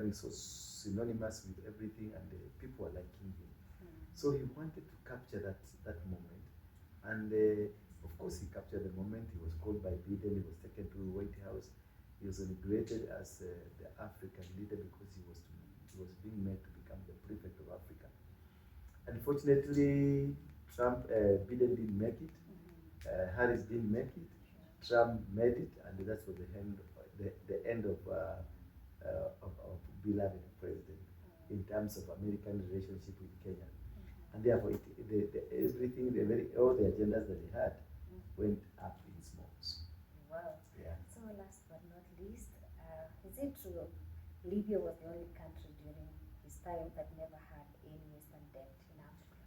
becoming so synonymous with everything, and people are liking him. So he wanted to capture that moment, and of course he captured the moment. He was called by Biden. He was taken to the White House. He was inaugurated as the African leader because he was being made to become the prefect of Africa. Unfortunately, Biden didn't make it. Harris didn't make it. Trump made it, and that's what the end of beloved president in terms of American relationship with Kenya. And therefore, everything, all the agendas that they had went up in smokes. Wow. Yeah. So last but not least, is it true Libya was the only country during his time that never had any Western debt in Africa?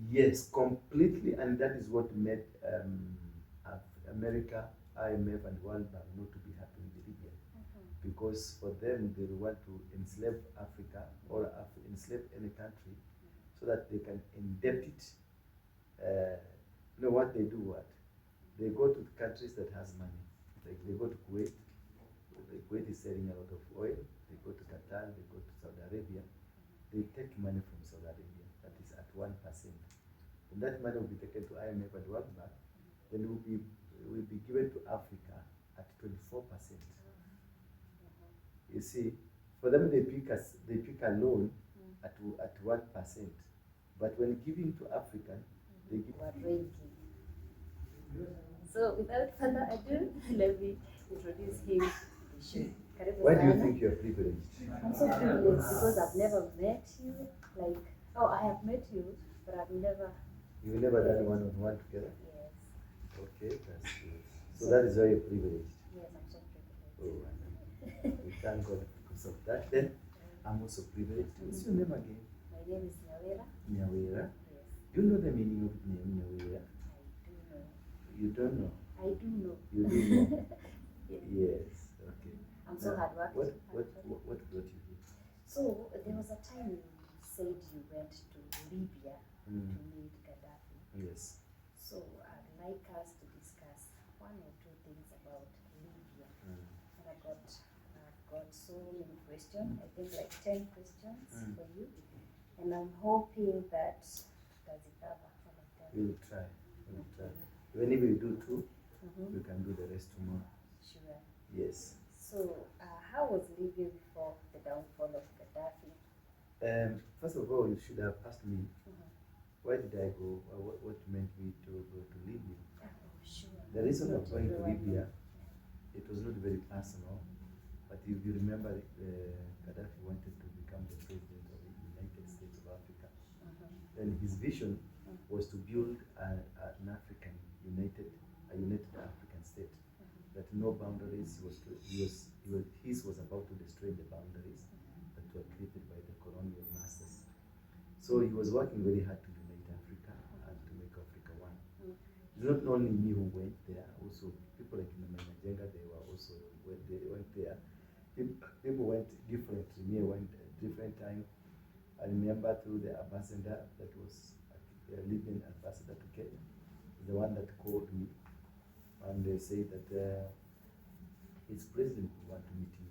Yes, completely, and that is what made America, IMF, and World Bank not to be happy with Libya, because for them they want to enslave Africa or enslave any country so that they can indebt it. You know what they do? What they go to the countries that has money, like they go to Kuwait. Kuwait is selling a lot of oil. They go to Qatar. They go to Saudi Arabia. They take money from Saudi Arabia. That is at 1%. And that money will be taken to IMF and World Bank. Then will be given to Africa at 24%. You see, for them they pick a loan at 1%. But when giving to African, they give. So without further ado, let me introduce him. Why do you think you're privileged? I'm so privileged because I've never met you. I have met you, but I've never. You've never done one-on-one together? Yes. Okay, that's good. So that is why you're privileged. Yes, I'm so privileged. Oh, we thank God because of that. Then I'm also privileged. What's your name again? My name is Nyawera. Nyawera. Yes. Do you know the meaning of the name Nyawera? I do know. You don't know? I do know. You do know? Yes. Okay. I'm so hardworking. What brought you here? So there was a time you said you went to Libya to meet Gaddafi. Yes. So I'd like us to discuss one or two things about Libya. And I've got so many questions. I think like 10 questions for you. And I'm hoping that does it cover all of them. We'll try. Even if we do two, we can do the rest tomorrow. Sure. Yes. So how was Libya before the downfall of Gaddafi? First of all, you should have asked me, why did I go? What made me to go to Libya? Oh, sure. The reason of going to Libya, it was not very personal, but if you remember, Gaddafi wanted to become the president of the United States of Africa. Then his vision was to build a united African state. That no boundaries. His was about to destroy the boundaries that were created by the colonial masters. So he was working very hard to unite Africa and to make Africa one. It's not only me who went there, also people like Ndura Waruinge, they went there. People went differently. Me, I went at different time. I remember through the ambassador that was the Libyan ambassador to Kenya, the one that called me, and they said that his president would want to meet me.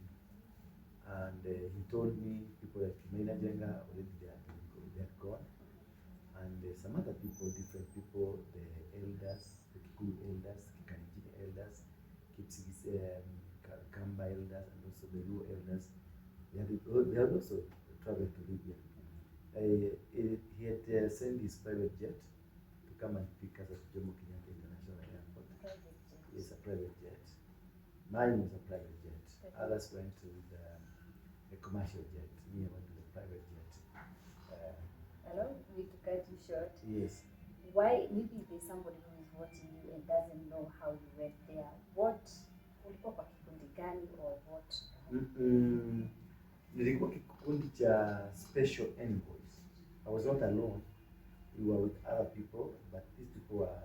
And he told me people like Ndura already they had gone, and some other people, different people, the elders, the Kikuyu elders, Kikalenjin elders, Kamba elders, and also the Luo elders. They had also traveled to Libya. He had sent his private jet to come and pick us at Mt.Kenya International Airport. It's a private jet. Mine was a private jet. Others went with a commercial jet. Me, I went to the private jet. Allow me to cut you short. Yes. Why? Maybe there's somebody who is watching you and doesn't know how you went there. What? Ulikuwa kwa kikundi gani or what? Nilikuwa kikundi cha special envoys. I was not alone. We were with other people, but these people were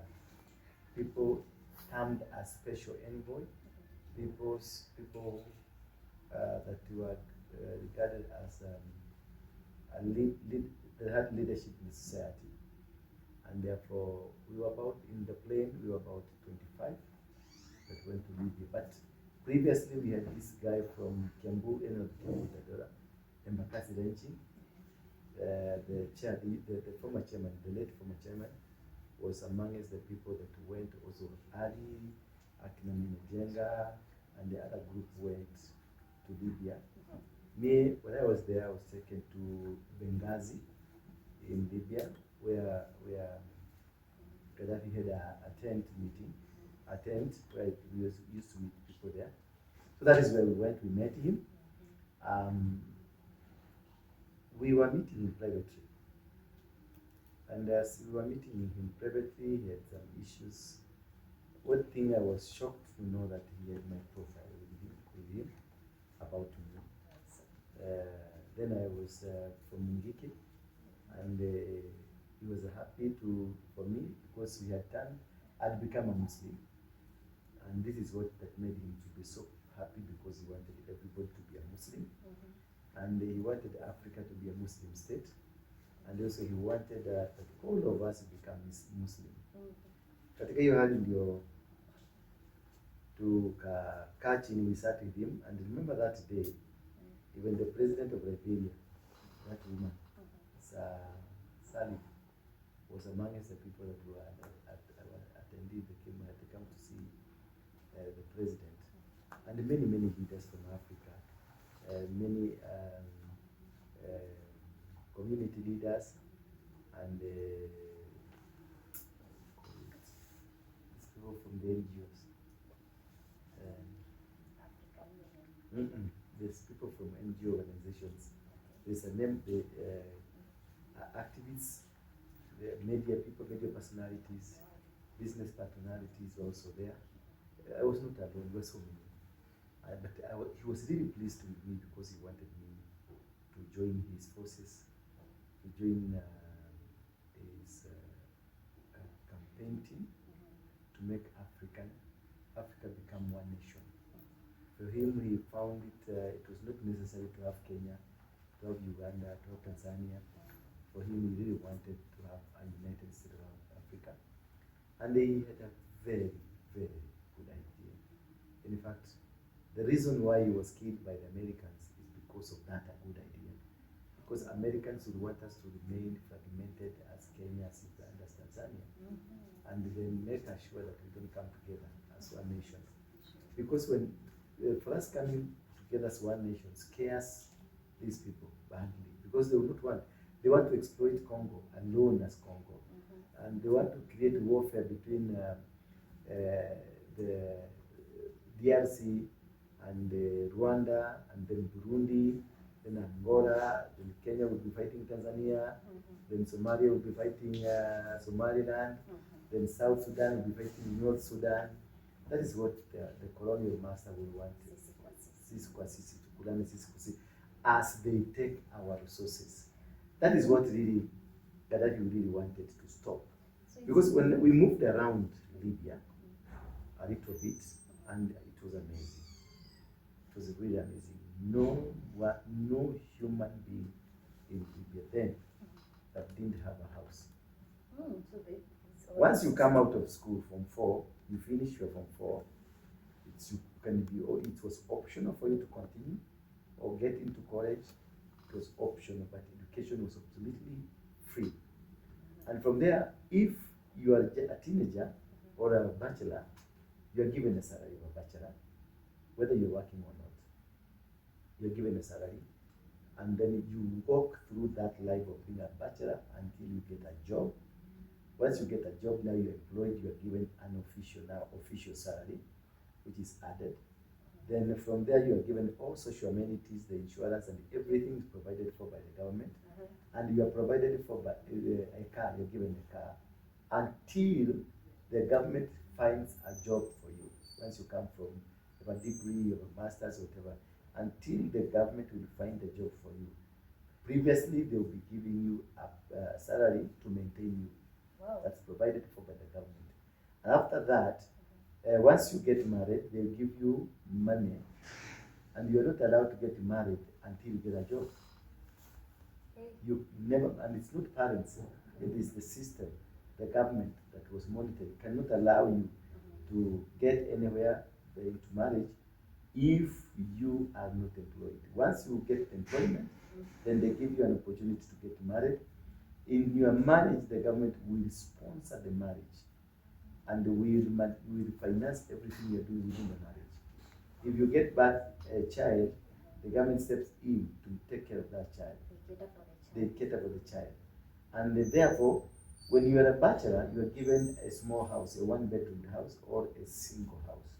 people termed as special envoy. People that were regarded as they had leadership in society, and therefore we were about in the plane. We were about 25 that went to Libya. But previously we had this guy from Kiambu, Embakasi Renchi, the former chairman, the late former chairman, was amongst the people that went also Ali, Akinamine Jenga, and the other group went to Libya. Me, when I was there, I was taken to Benghazi in Libya, where Gaddafi had a tent meeting, where we used to meet people there. So that is where we went. We met him. We were meeting him privately. And as we were meeting him privately, he had some issues. One thing I was shocked to know that he had my profile with him about me. Then I was from Mungiki, and he was happy for me because I'd become a Muslim. And this is what that made him to be so happy, because he wanted everybody to be a Muslim. And he wanted Africa to be a Muslim state. And also he wanted that all of us become Muslim. Katika hiyo hali ndio tukakaa chini, we sat with him, and remember that day, even the president of Liberia, that woman, Sally, was amongst the people that were attending. They come to see the president, and many leaders from Africa, many community leaders, and people from the NGOs. There's people from NGO organizations. There's a name, the activists, the media people, media personalities, business personalities were also there. I was not alone, there were so many. He was really pleased with me because he wanted me to join his forces, to join his campaign team to make Africa become one nation. For him, he found it was not necessary to have Kenya, to have Uganda, to have Tanzania. For him, he really wanted to have a United States of Africa. And he had a very good idea. In fact, the reason why he was killed by the Americans is because of that good idea. Because Americans would want us to remain fragmented as Kenya, as Uganda, as Tanzania. And then make sure that we don't come together as one nation. Because when for us coming together as one nation scares these people badly, because they want to exploit Congo alone as Congo, and they want to create warfare between the DRC and Rwanda, and then Burundi, then Angola, then Kenya will be fighting Tanzania, then Somalia will be fighting Somaliland, then South Sudan will be fighting North Sudan. That is what the colonial master will want. As they take our resources. That is what really Gaddafi really wanted to stop. Because when we moved around Libya a little bit, and it was amazing. It was really amazing. No human being in Libya then that didn't have a house. Once you come out of school from 4, you finish your from 4, it was optional for you to continue or get into college. It was optional, but education was absolutely free. And from there, if you are a teenager or a bachelor, you are given a salary of a bachelor, whether you're working or not. You're given a salary, and then you walk through that life of being a bachelor until you get a job. Once you get a job, now you're employed, you are given an official salary, which is added. Then from there, you are given all social amenities, the insurance, and everything is provided for by the government. And you are provided for by a car, you're given a car, until the government finds a job for you. Once you come from a degree or a master's or whatever, until the government will find a job for you. Previously, they will be giving you a salary to maintain you. Wow. That's provided for by the government. And after that, once you get married, they'll give you money, and you're not allowed to get married until you get a job. You never, and it's not parents, it is the system, the government that was monitored cannot allow you to get anywhere into marriage if you are not employed. Once you get employment, Then they give you an opportunity to get married. In your marriage, the government will sponsor the marriage and will finance everything you're doing within the marriage. If you get back a child, the government steps in to take care of that child. They cater for the child. And therefore, when you are a bachelor, you are given a small house, a one-bedroom house or a single house.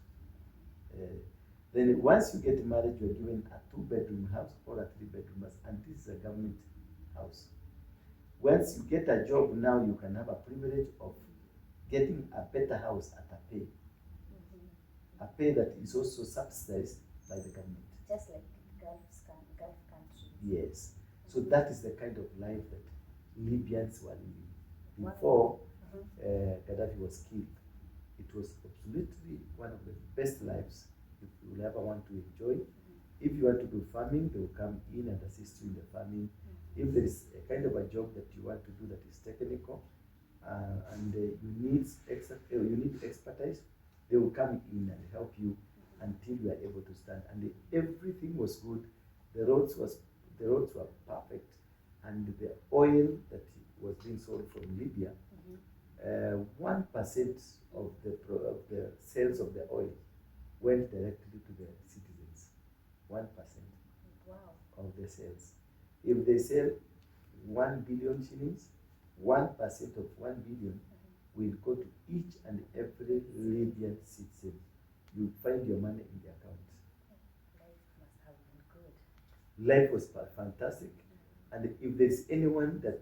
Then once you get married, you are given a two-bedroom house or a three-bedroom house, and this is a government house. Once you get a job, now you can have a privilege of getting a better house at a pay. A pay that is also subsidized by the government. Just like Gulf countries. Yes. So that is the kind of life that Libyans were living before Gaddafi was killed. It was absolutely one of the best lives if you will ever want to enjoy. If you want to do farming, they will come in and assist you in the farming. If there is a kind of a job that you want to do that is technical and you need expertise, they will come in and help you until you are able to stand. And everything was good. The roads were perfect, and the oil that was being sold from Libya, 1% of the sales of the oil went directly to the citizens. 1% of the sales. If they sell 1 billion shillings, 1% of 1 billion will go to each and every Libyan citizen. You find your money in the account. Life must have been good. Life was fantastic. And if there's anyone that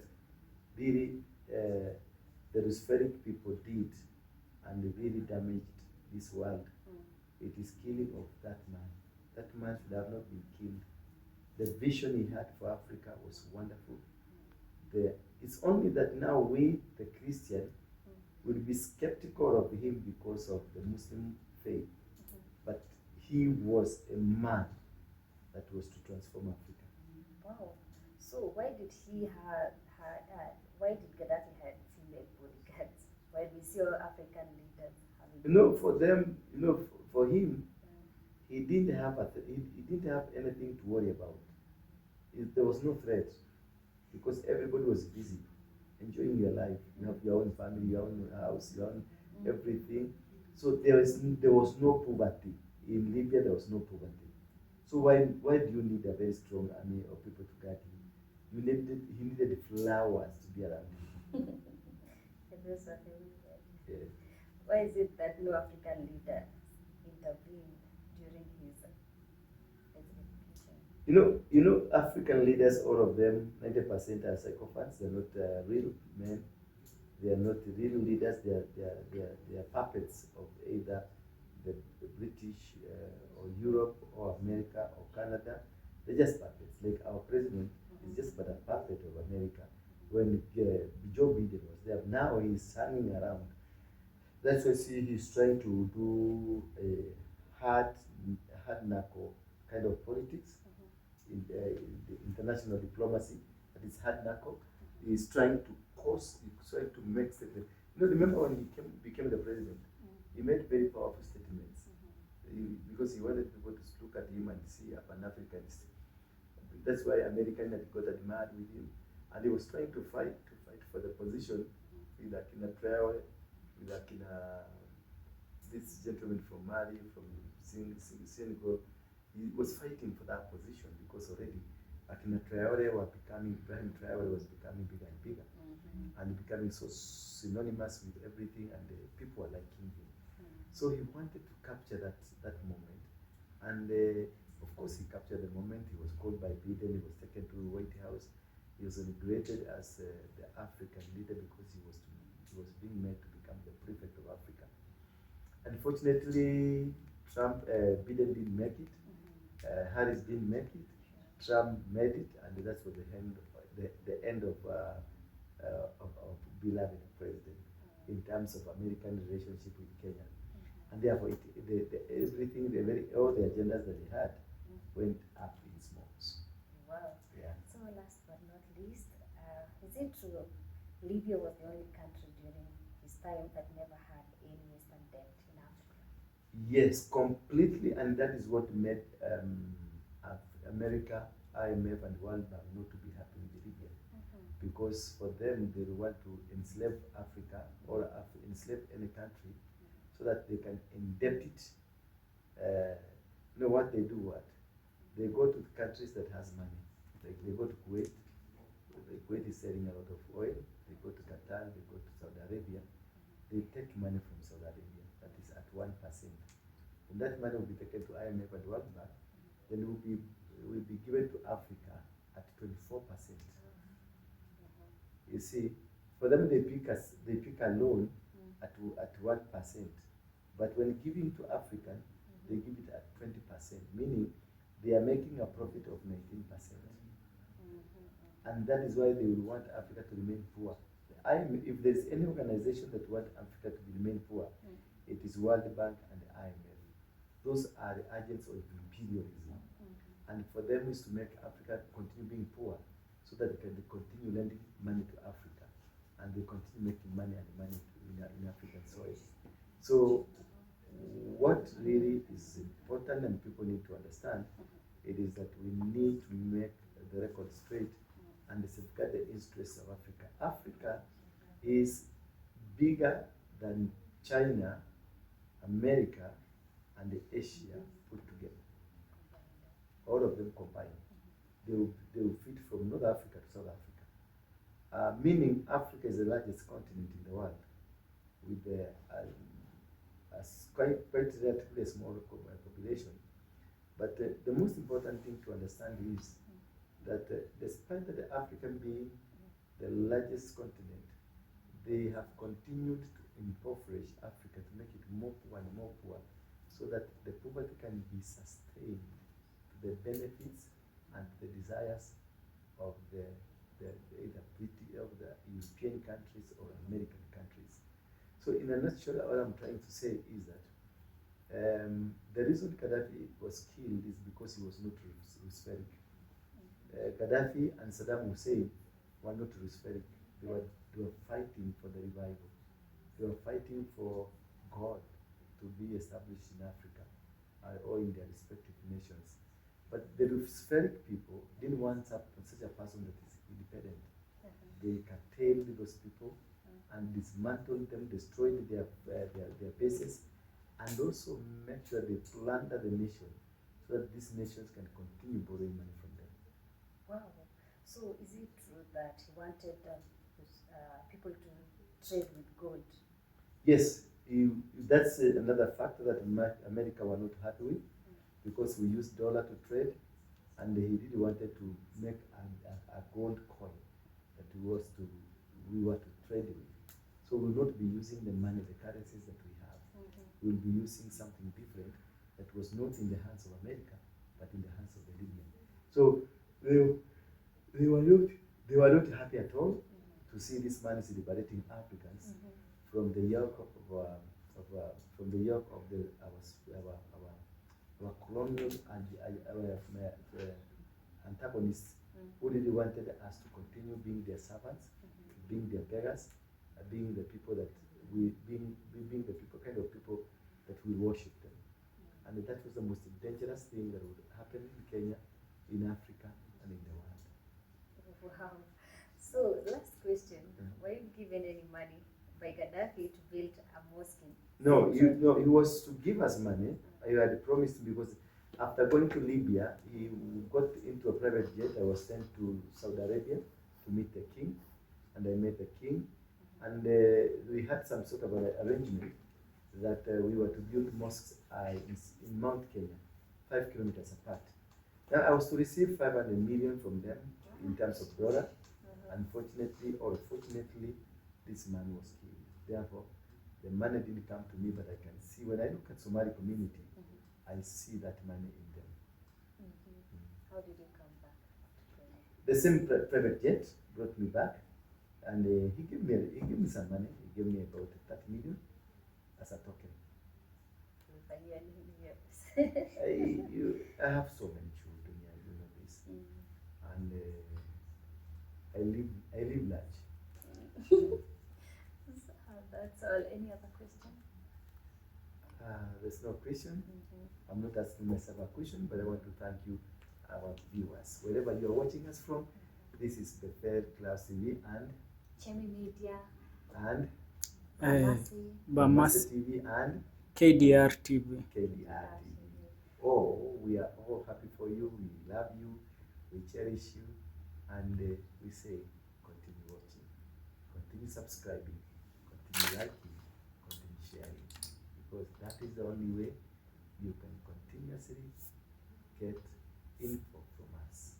really the Rusferic people did and really damaged this world, it is killing of that man. That man should have not been killed. The vision he had for Africa was wonderful. It's only that now we, the Christian, will be skeptical of him because of the Muslim faith. But he was a man that was to transform Africa. Wow. So why did Gaddafi have female bodyguards? Why we see all African leaders having? For them, for him, he didn't have anything to worry about. There was no threat because everybody was busy enjoying your life. You have your own family, your own house, your own everything. So there was no poverty. In Libya, there was no poverty. So why do you need a very strong army of people to guard him? He needed flowers to be around him. Yeah. Why is it that no African leader intervened during his execution? African leaders, all of them, 90% are psychopaths. They're not real men. They are not real leaders. They are puppets of either the British or Europe or America or Canada. They're just puppets. Like our president is just but a puppet of America. When Joe Biden was there, now he's hanging around. That's why he's trying to do a hard knuckle kind of politics in the international diplomacy. That is hard knuckle. He's trying to make statements. Remember when he became the president, he made very powerful statements because he wanted people to look at him and see a Pan-Africanist. That's why American had got admired with him, and he was trying to fight for the position with Akina Traore, with Akina, this gentleman from Mali, from Senegal. He was fighting for that position because already Akina Traore Ibrahim Traore was becoming bigger and bigger, and becoming so synonymous with everything, and people were liking him. So he wanted to capture that moment, and of course he captured the moment. He was called by Biden. He was taken to the White House. He was inaugurated as the African leader because he was being made to become the prefect of Africa. Unfortunately, Biden didn't make it. Harris didn't make it. Trump made it, and that's what the end of our beloved president in terms of American relationship with Kenya. And therefore, all the agendas that he had went up in smokes. Wow. Yeah. So last but not least, is it true Libya was the only country during his time that never had any Western debt in Africa? Yes, completely, and that is what made America IMF and World Bank not to be happy with Libya, because for them they want to enslave Africa or enslave any country so that they can indebt it. What they do, they go to countries that has money. Like they go to Kuwait. Kuwait is selling a lot of oil. They go to Qatar. They go to Saudi Arabia. They take money from Saudi Arabia that is at 1%. And that money will be taken to IMF and World Bank. Then will be given to Africa at 24%. You see, for them they pick a loan at 1%, but when giving to African, they give it at 20%, meaning they are making a profit of 19%. And that is why they will want Africa to remain poor. If there's any organization that wants Africa to remain poor, it is World Bank and the IMF. Those are the agents of imperialism. And for them is to make Africa continue being poor so that they can continue lending money to Africa. And they continue making money in African soil. So what really is important and people need to understand, it is that we need to make the record straight and safeguard the interests of Africa. Africa is bigger than China, America, and Asia put together. All of them combined. They will fit from North Africa to South Africa. Meaning Africa is the largest continent in the world with quite relatively a small population. But the most important thing to understand is that despite that Africa being the largest continent, they have continued to impoverish Africa to make it more poor and more poor, so that the poverty can be sustained to the benefits and the desires of either European countries or American countries. So in a nutshell, what I'm trying to say is that the reason Gaddafi was killed is because he was not Roosevelt. Gaddafi and Saddam Hussein were not Roosevelt. They were fighting for the revival. They were fighting for God to be established in Africa or in their respective nations. But the Roosevelt people didn't want such a person that is independent. They curtailed those people and dismantled them, destroyed their bases, and also make sure they plunder the nation so that these nations can continue borrowing money from them. Wow. So is it true that he wanted people to trade with gold? Yes, that's another factor that America were not happy with, because we used dollar to trade, and he really wanted to make a gold coin that we were to trade with. So we will not be using the money, the currencies that we have. We'll be using something different that was not in the hands of America, but in the hands of the Libyan. So they were not happy at all to see this man is liberating Africans from the yoke of our colonial and our antagonists, who really wanted us to continue being their servants, being their beggars, being the people that being the people that we worship them. And that was the most dangerous thing that would happen in Kenya, in Africa, and in the world. Wow. So last question, were you given any money by Gaddafi to build a mosque? No, he was to give us money. I had promised, because after going to Libya, he got into a private jet. I was sent to Saudi Arabia to meet the king, and I met the king, and we had some sort of an arrangement that we were to build mosques in Mt.Kenya, 5 kilometers apart. Now I was to receive 500 million from them in terms of dollar. Unfortunately or fortunately, this man was killed. Therefore, the money didn't come to me, but I can see, when I look at Somali community, I see that money in them. How did you come back? The same private jet brought me back, and he gave me some money. He gave me about 30 million as a token. I have so many children, you know this, and I live large. That's all. Any other question? There's no question. I'm not asking myself a question, but I want to thank you our viewers. Wherever you're watching us from, this is the Third Class TV and Chemi Media and Bamasi TV and KDR TV. KDR TV. Oh, we are all happy for you. We love you. We cherish you. And we say, continue watching, continue subscribing, continue liking, continue sharing. Because that is the only way you can continuously get info from us.